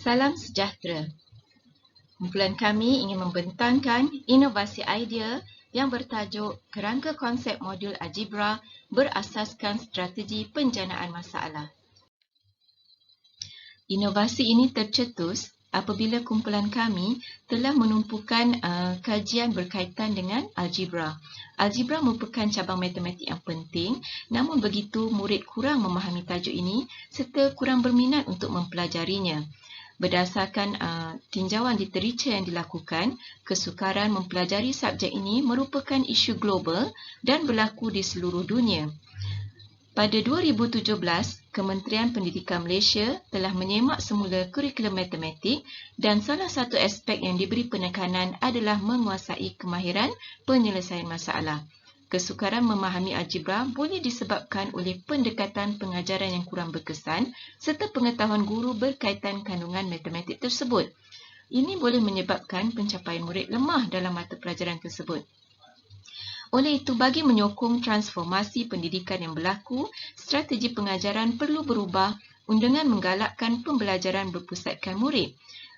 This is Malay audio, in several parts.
Salam sejahtera. Kumpulan kami ingin membentangkan inovasi idea yang bertajuk Kerangka Konsep Modul Algebra berasaskan strategi penjanaan masalah. Inovasi ini tercetus apabila kumpulan kami telah menumpukan kajian berkaitan dengan algebra. Algebra merupakan cabang matematik yang penting, namun begitu murid kurang memahami tajuk ini serta kurang berminat untuk mempelajarinya. Berdasarkan tinjauan literatur yang dilakukan, kesukaran mempelajari subjek ini merupakan isu global dan berlaku di seluruh dunia. Pada 2017, Kementerian Pendidikan Malaysia telah menyemak semula kurikulum matematik dan salah satu aspek yang diberi penekanan adalah menguasai kemahiran penyelesaian masalah. Kesukaran memahami algebra boleh disebabkan oleh pendekatan pengajaran yang kurang berkesan serta pengetahuan guru berkaitan kandungan matematik tersebut. Ini boleh menyebabkan pencapaian murid lemah dalam mata pelajaran tersebut. Oleh itu, bagi menyokong transformasi pendidikan yang berlaku, strategi pengajaran perlu berubah dengan menggalakkan pembelajaran berpusatkan murid.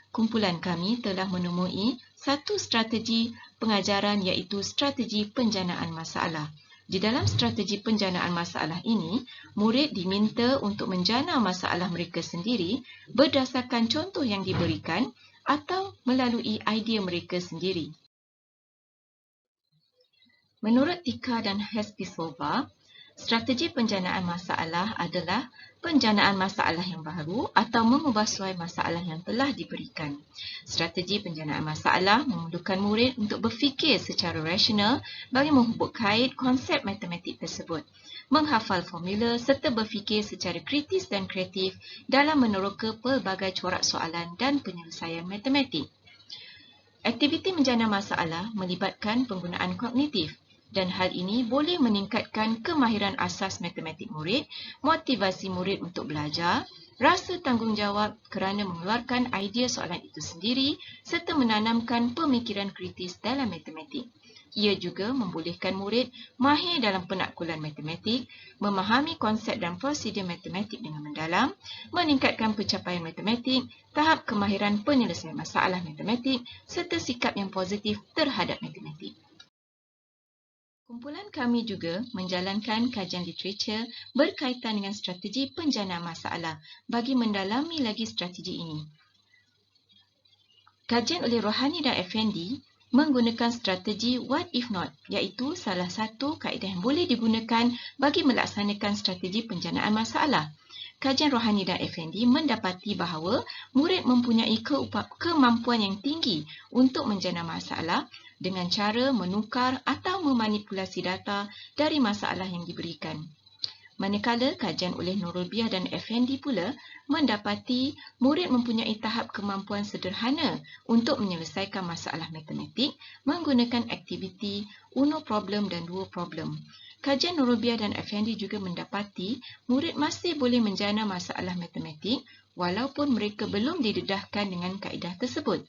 Kumpulan kami telah menemui satu strategi pengajaran iaitu strategi penjanaan masalah. Di dalam strategi penjanaan masalah ini, murid diminta untuk menjana masalah mereka sendiri berdasarkan contoh yang diberikan atau melalui idea mereka sendiri. Menurut Tika dan Hespisova, strategi penjanaan masalah adalah penjanaan masalah yang baru atau mengubah suai masalah yang telah diberikan. Strategi penjanaan masalah memerlukan murid untuk berfikir secara rasional bagi menghubung kait konsep matematik tersebut, menghafal formula serta berfikir secara kritis dan kreatif dalam meneroka pelbagai corak soalan dan penyelesaian matematik. Aktiviti menjana masalah melibatkan penggunaan kognitif, dan hal ini boleh meningkatkan kemahiran asas matematik murid, motivasi murid untuk belajar, rasa tanggungjawab kerana mengeluarkan idea soalan itu sendiri serta menanamkan pemikiran kritis dalam matematik. Ia juga membolehkan murid mahir dalam penaklukan matematik, memahami konsep dan prosedur matematik dengan mendalam, meningkatkan pencapaian matematik, tahap kemahiran penyelesaian masalah matematik serta sikap yang positif terhadap matematik. Kumpulan kami juga menjalankan kajian literatur berkaitan dengan strategi penjanaan masalah bagi mendalami lagi strategi ini. Kajian oleh Rohani dan Effendi menggunakan strategi what if not, iaitu salah satu kaedah yang boleh digunakan bagi melaksanakan strategi penjanaan masalah. Kajian Rohani dan Effendi mendapati bahawa murid mempunyai kemampuan yang tinggi untuk menjana masalah dengan cara menukar atau memanipulasi data dari masalah yang diberikan. Manakala kajian oleh Nurulbiah dan Effendi pula mendapati murid mempunyai tahap kemampuan sederhana untuk menyelesaikan masalah matematik menggunakan aktiviti uno problem dan dua problem. Kajian Nurulbiah dan Effendi juga mendapati murid masih boleh menjana masalah matematik walaupun mereka belum didedahkan dengan kaedah tersebut.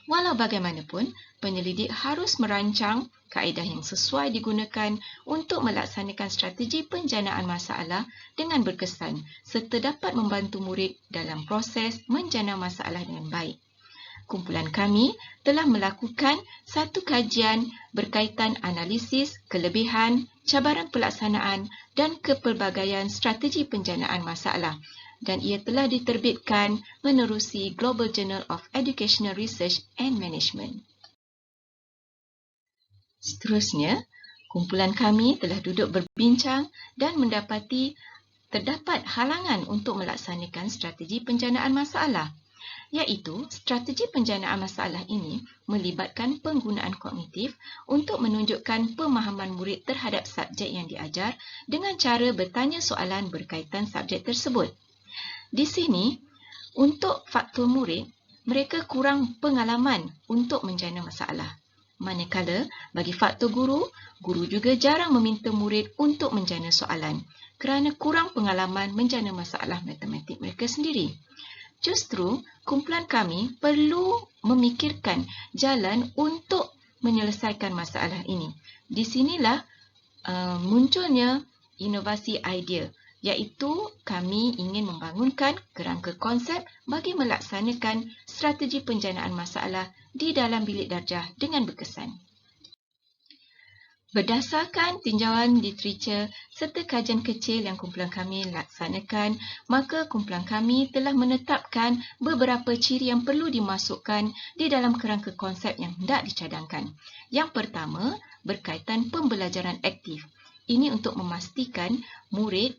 Walau bagaimanapun, penyelidik harus merancang kaedah yang sesuai digunakan untuk melaksanakan strategi penjanaan masalah dengan berkesan serta dapat membantu murid dalam proses menjana masalah dengan baik. Kumpulan kami telah melakukan satu kajian berkaitan analisis, kelebihan, cabaran pelaksanaan dan kepelbagaian strategi penjanaan masalah, dan ia telah diterbitkan menerusi Global Journal of Educational Research and Management. Seterusnya, kumpulan kami telah duduk berbincang dan mendapati terdapat halangan untuk melaksanakan strategi penjanaan masalah, iaitu strategi penjanaan masalah ini melibatkan penggunaan kognitif untuk menunjukkan pemahaman murid terhadap subjek yang diajar dengan cara bertanya soalan berkaitan subjek tersebut. Di sini, untuk faktor murid, mereka kurang pengalaman untuk menjana masalah. Manakala bagi faktor guru, guru juga jarang meminta murid untuk menjana soalan kerana kurang pengalaman menjana masalah matematik mereka sendiri. Justru, kumpulan kami perlu memikirkan jalan untuk menyelesaikan masalah ini. Di sinilah munculnya inovasi idea iaitu kami ingin membangunkan kerangka konsep bagi melaksanakan strategi penjanaan masalah di dalam bilik darjah dengan berkesan. Berdasarkan tinjauan literatur serta kajian kecil yang kumpulan kami laksanakan, maka kumpulan kami telah menetapkan beberapa ciri yang perlu dimasukkan di dalam kerangka konsep yang hendak dicadangkan. Yang pertama, berkaitan pembelajaran aktif. Ini untuk memastikan murid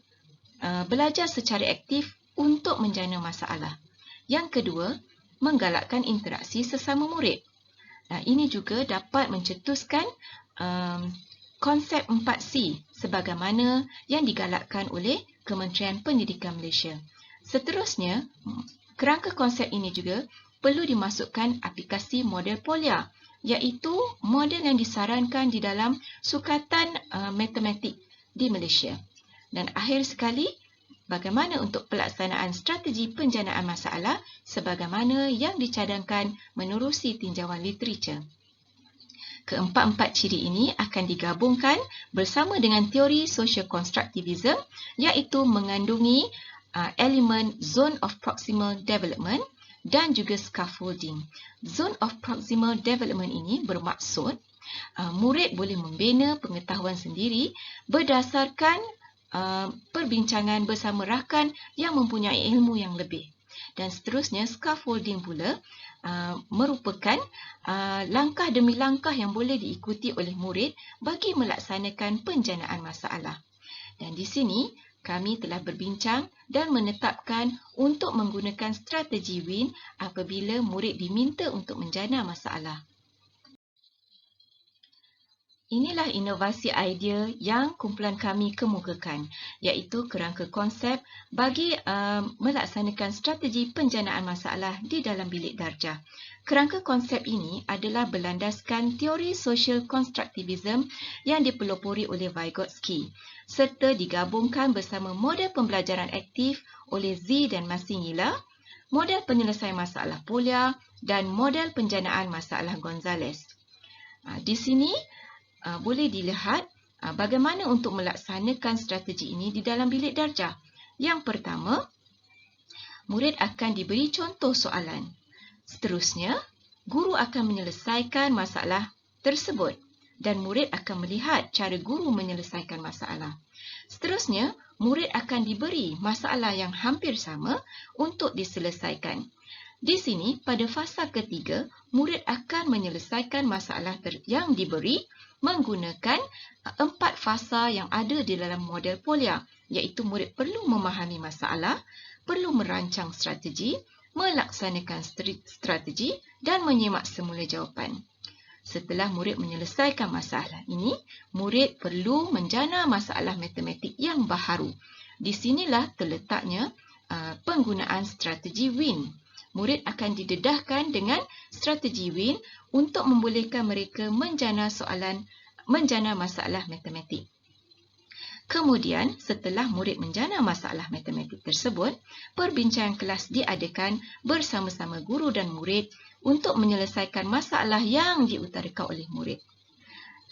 belajar secara aktif untuk menjana masalah. Yang kedua, menggalakkan interaksi sesama murid. Ini juga dapat mencetuskan konsep 4C sebagaimana yang digalakkan oleh Kementerian Pendidikan Malaysia. Seterusnya, kerangka konsep ini juga perlu dimasukkan aplikasi model Polia, iaitu model yang disarankan di dalam Sukatan Matematik di Malaysia. Dan akhir sekali, bagaimana untuk pelaksanaan strategi penjanaan masalah sebagaimana yang dicadangkan menerusi tinjauan literatur. Keempat-empat ciri ini akan digabungkan bersama dengan teori social constructivism, iaitu mengandungi elemen zone of proximal development dan juga scaffolding. Zone of proximal development ini bermaksud murid boleh membina pengetahuan sendiri berdasarkan perbincangan bersama rakan yang mempunyai ilmu yang lebih. Dan seterusnya, scaffolding pula merupakan langkah demi langkah yang boleh diikuti oleh murid bagi melaksanakan penjanaan masalah. Dan di sini, kami telah berbincang dan menetapkan untuk menggunakan strategi WIN apabila murid diminta untuk menjana masalah. Inilah inovasi idea yang kumpulan kami kemukakan, iaitu kerangka konsep bagi melaksanakan strategi penjanaan masalah di dalam bilik darjah. Kerangka konsep ini adalah berlandaskan teori social constructivism yang dipelopori oleh Vygotsky serta digabungkan bersama model pembelajaran aktif oleh Z dan Masingila, model penyelesaian masalah Polia dan model penjanaan masalah Gonzalez. Di sini boleh dilihat bagaimana untuk melaksanakan strategi ini di dalam bilik darjah. Yang pertama, murid akan diberi contoh soalan. Seterusnya, guru akan menyelesaikan masalah tersebut dan murid akan melihat cara guru menyelesaikan masalah. Seterusnya, murid akan diberi masalah yang hampir sama untuk diselesaikan. Di sini, pada fasa ketiga, murid akan menyelesaikan masalah yang diberi menggunakan 4 fasa yang ada di dalam model Polia, iaitu murid perlu memahami masalah, perlu merancang strategi, melaksanakan strategi dan menyimak semula jawapan. Setelah murid menyelesaikan masalah ini, murid perlu menjana masalah matematik yang baharu. Di sinilah terletaknya penggunaan strategi WIN. Murid akan didedahkan dengan strategi WIN untuk membolehkan mereka menjana masalah matematik. Kemudian, setelah murid menjana masalah matematik tersebut, perbincangan kelas diadakan bersama-sama guru dan murid untuk menyelesaikan masalah yang diutarakan oleh murid.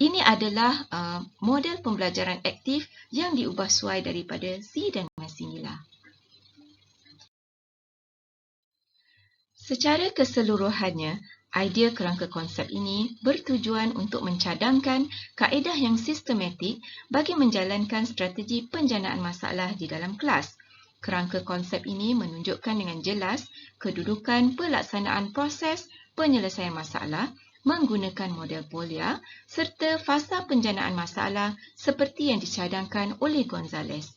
Ini adalah model pembelajaran aktif yang diubah suai daripada Z dan Masingila. Secara keseluruhannya, idea kerangka konsep ini bertujuan untuk mencadangkan kaedah yang sistematik bagi menjalankan strategi penjanaan masalah di dalam kelas. Kerangka konsep ini menunjukkan dengan jelas kedudukan pelaksanaan proses penyelesaian masalah menggunakan model Polia serta fasa penjanaan masalah seperti yang dicadangkan oleh Gonzalez.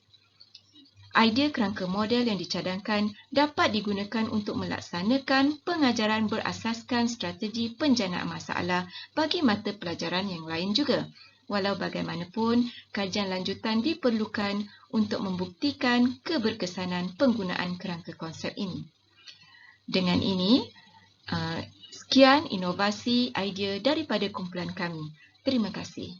Idea kerangka model yang dicadangkan dapat digunakan untuk melaksanakan pengajaran berasaskan strategi penjanaan masalah bagi mata pelajaran yang lain juga. Walau bagaimanapun, kajian lanjutan diperlukan untuk membuktikan keberkesanan penggunaan kerangka konsep ini. Dengan ini, sekian inovasi idea daripada kumpulan kami. Terima kasih.